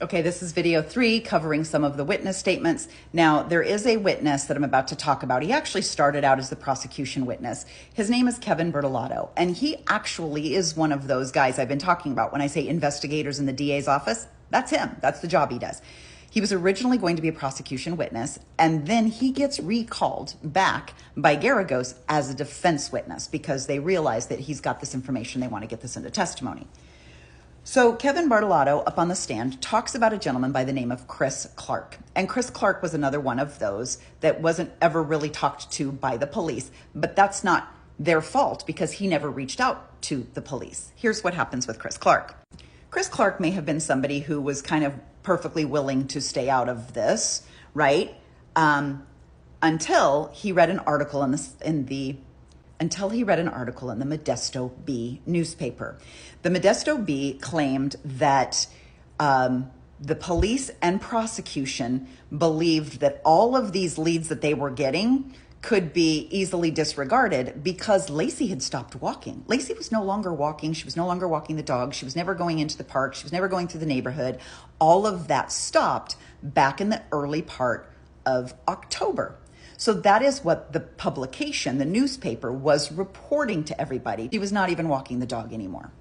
Okay, this is video 3 covering some of the witness statements. Now, there is a witness that I'm about to talk about. He actually started out as the prosecution witness. His name is Kevin Bertolato, and he actually is one of those guys I've been talking about. When I say investigators in the DA's office, that's him. That's the job he does. He was originally going to be a prosecution witness, and then he gets recalled back by Garagos as a defense witness because they realize that he's got this information. They want to get this into testimony. So Kevin Bertolato, up on the stand, talks about a gentleman by the name of Chris Clark. And Chris Clark was another one of those that wasn't ever really talked to by the police, but that's not their fault because he never reached out to the police. Here's what happens with Chris Clark. Chris Clark may have been somebody who was kind of perfectly willing to stay out of this, right? Until he read an article in the Modesto Bee newspaper. The Modesto Bee claimed that the police and prosecution believed that all of these leads that they were getting could be easily disregarded because Lacey had stopped walking. Lacey was no longer walking. She was no longer walking the dog. She was never going into the park. She was never going through the neighborhood. All of that stopped back in the early part of October. So that is what the publication, the newspaper, was reporting to everybody. She was not even walking the dog anymore.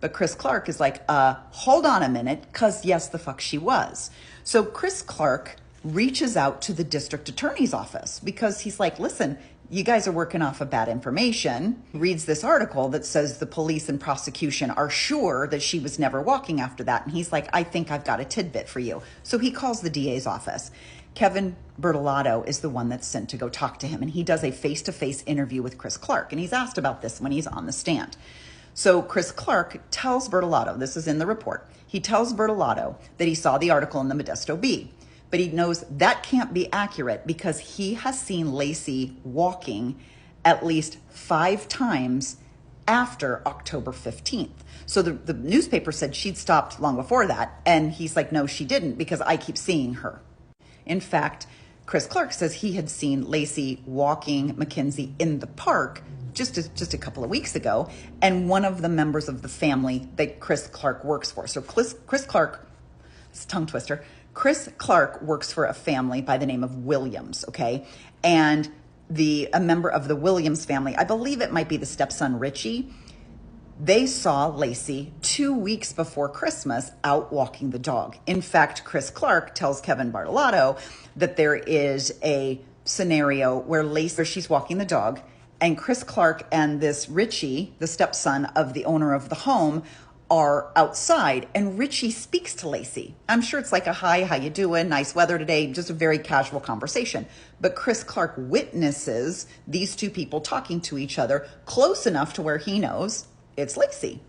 But Chris Clark is like, hold on a minute, because yes, the fuck she was. So Chris Clark reaches out to the district attorney's office because he's like, listen, you guys are working off of bad information. He reads this article that says the police and prosecution are sure that she was never walking after that. And he's like, I think I've got a tidbit for you. So he calls the DA's office. Kevin Bertolato is the one that's sent to go talk to him. And he does a face-to-face interview with Chris Clark. And he's asked about this when he's on the stand. So Chris Clark tells Bertolato, this is in the report, he tells Bertolato that he saw the article in the Modesto Bee. But he knows that can't be accurate because he has seen Lacey walking at least 5 times after October 15th. So the newspaper said she'd stopped long before that. And he's like, no, she didn't because I keep seeing her. In fact, Chris Clark says he had seen Lacey walking Mackenzie in the park just a couple of weeks ago. And one of the members of the family that Chris Clark works for. So Chris Clark, it's a tongue twister. Chris Clark works for a family by the name of Williams, okay? And a member of the Williams family, I believe it might be the stepson Richie, they saw Lacey 2 weeks before Christmas out walking the dog. In fact, Chris Clark tells Kevin Bertolato that there is a scenario where she's walking the dog and Chris Clark and this Richie, the stepson of the owner of the home, are outside and Richie speaks to Lacey. I'm sure it's like a hi, how you doing? Nice weather today. Just a very casual conversation. But Chris Clark witnesses these two people talking to each other close enough to where he knows it's Lacey.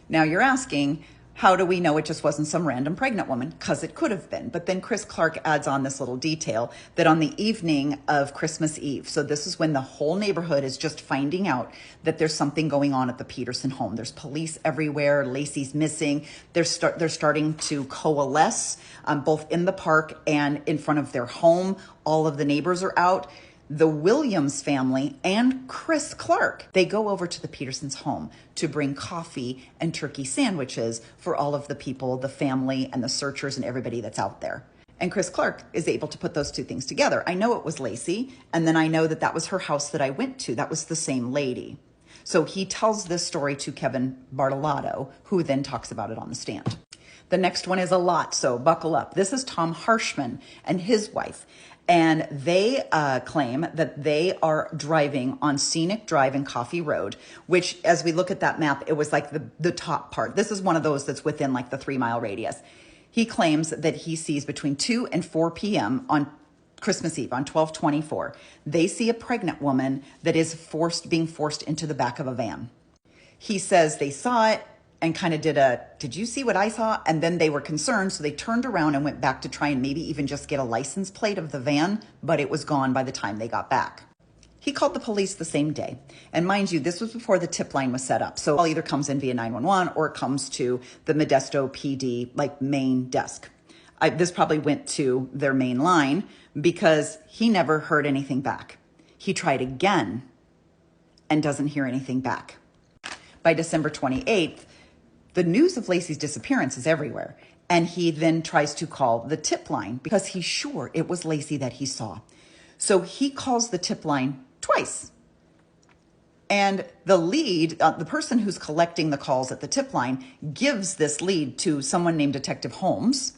Now you're asking, how do we know it just wasn't some random pregnant woman? Because it could have been. But then Chris Clark adds on this little detail that on the evening of Christmas Eve, so this is when the whole neighborhood is just finding out that there's something going on at the Peterson home. There's police everywhere. Lacey's missing. They're starting to coalesce both in the park and in front of their home. All of the neighbors are out. The Williams family and Chris Clark, they go over to the Petersons' home to bring coffee and turkey sandwiches for all of the people, the family and the searchers and everybody that's out there. And Chris Clark is able to put those two things together. I know it was Lacey, and then I know that that was her house that I went to. That was the same lady. So he tells this story to Kevin Bertolato, who then talks about it on the stand. The next one is a lot, so buckle up. This is Tom Harshman and his wife. And they claim that they are driving on Scenic Drive and Coffee Road, which as we look at that map, it was like the top part. This is one of those that's within like the 3-mile radius. He claims that he sees between 2 and 4 p.m. on Christmas Eve, on 12/24, they see a pregnant woman that is being forced into the back of a van. He says they saw it and kind of did you see what I saw? And then they were concerned, so they turned around and went back to try and maybe even just get a license plate of the van, but it was gone by the time they got back. He called the police the same day. And mind you, this was before the tip line was set up. So it either comes in via 911 or it comes to the Modesto PD, like main desk. This probably went to their main line because he never heard anything back. He tried again and doesn't hear anything back. By December 28th, the news of Lacey's disappearance is everywhere. And he then tries to call the tip line because he's sure it was Lacey that he saw. So he calls the tip line twice. And the lead, the person who's collecting the calls at the tip line, gives this lead to someone named Detective Holmes.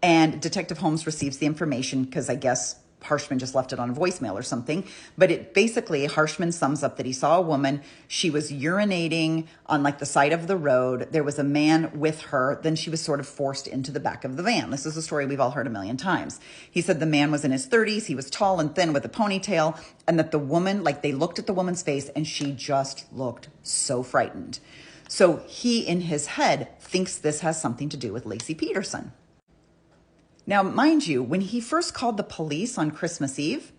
And Detective Holmes receives the information because I guess Harshman just left it on a voicemail or something. But it basically, Harshman sums up that he saw a woman. She was urinating on like the side of the road. There was a man with her. Then she was sort of forced into the back of the van. This is a story we've all heard a million times. He said the man was in his 30s. He was tall and thin with a ponytail. And that the woman, like they looked at the woman's face and she just looked so frightened. So he in his head thinks this has something to do with Lacey Peterson. Now, mind you, when he first called the police on Christmas Eve,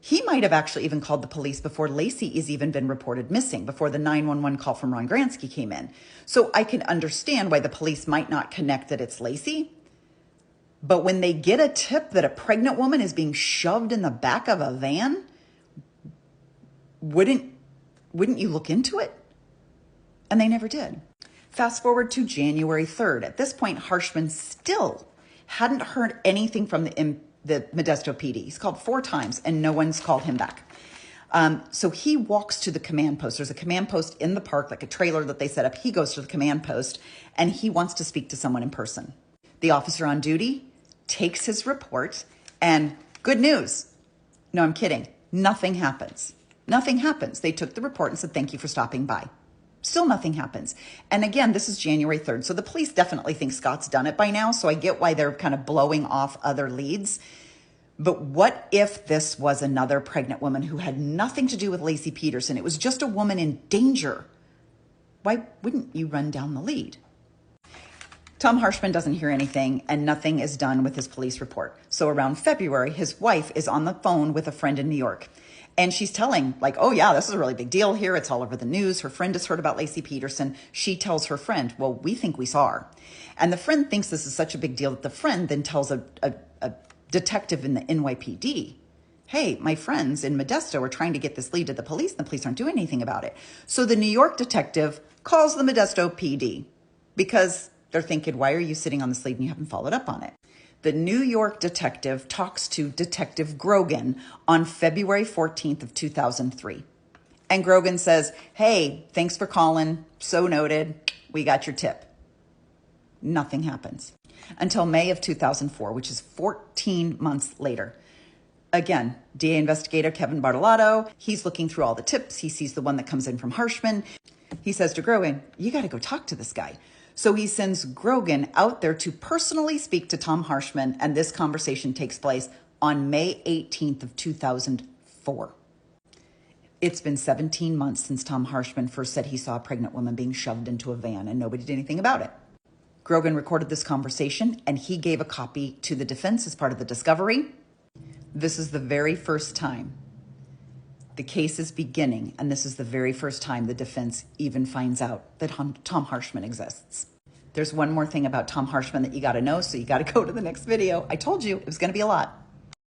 he might have actually even called the police before Lacey is even been reported missing, before the 911 call from Ron Gransky came in. So I can understand why the police might not connect that it's Lacey. But when they get a tip that a pregnant woman is being shoved in the back of a van, wouldn't you look into it? And they never did. Fast forward to January 3rd. At this point, Harshman still hadn't heard anything from the Modesto PD. He's called 4 times and no one's called him back. So he walks to the command post. There's a command post in the park, like a trailer that they set up. He goes to the command post and he wants to speak to someone in person. The officer on duty takes his report and good news. No, I'm kidding. Nothing happens. Nothing happens. They took the report and said, thank you for stopping by. Still nothing happens. And again, this is January 3rd. So the police definitely think Scott's done it by now. So I get why they're kind of blowing off other leads. But what if this was another pregnant woman who had nothing to do with Lacey Peterson? It was just a woman in danger. Why wouldn't you run down the lead? Tom Harshman doesn't hear anything and nothing is done with his police report. So around February, his wife is on the phone with a friend in New York. And she's telling like, oh yeah, this is a really big deal here. It's all over the news. Her friend has heard about Lacey Peterson. She tells her friend, well, we think we saw her. And the friend thinks this is such a big deal that the friend then tells a detective in the NYPD, hey, my friends in Modesto are trying to get this lead to the police and the police aren't doing anything about it. So the New York detective calls the Modesto PD because they're thinking, why are you sitting on this lead and you haven't followed up on it? The New York detective talks to Detective Grogan on February 14th of 2003. And Grogan says, hey, thanks for calling. So noted. We got your tip. Nothing happens until May of 2004, which is 14 months later. Again, DA investigator Kevin Bartolotto, he's looking through all the tips. He sees the one that comes in from Harshman. He says to Grogan, you got to go talk to this guy. So he sends Grogan out there to personally speak to Tom Harshman, and this conversation takes place on May 18th of 2004. It's been 17 months since Tom Harshman first said he saw a pregnant woman being shoved into a van, and nobody did anything about it. Grogan recorded this conversation, and he gave a copy to the defense as part of the discovery. This is the very first time the case is beginning, and this is the very first time the defense even finds out that Tom Harshman exists. There's one more thing about Tom Harshman that you got to know, so you got to go to the next video. I told you it was going to be a lot.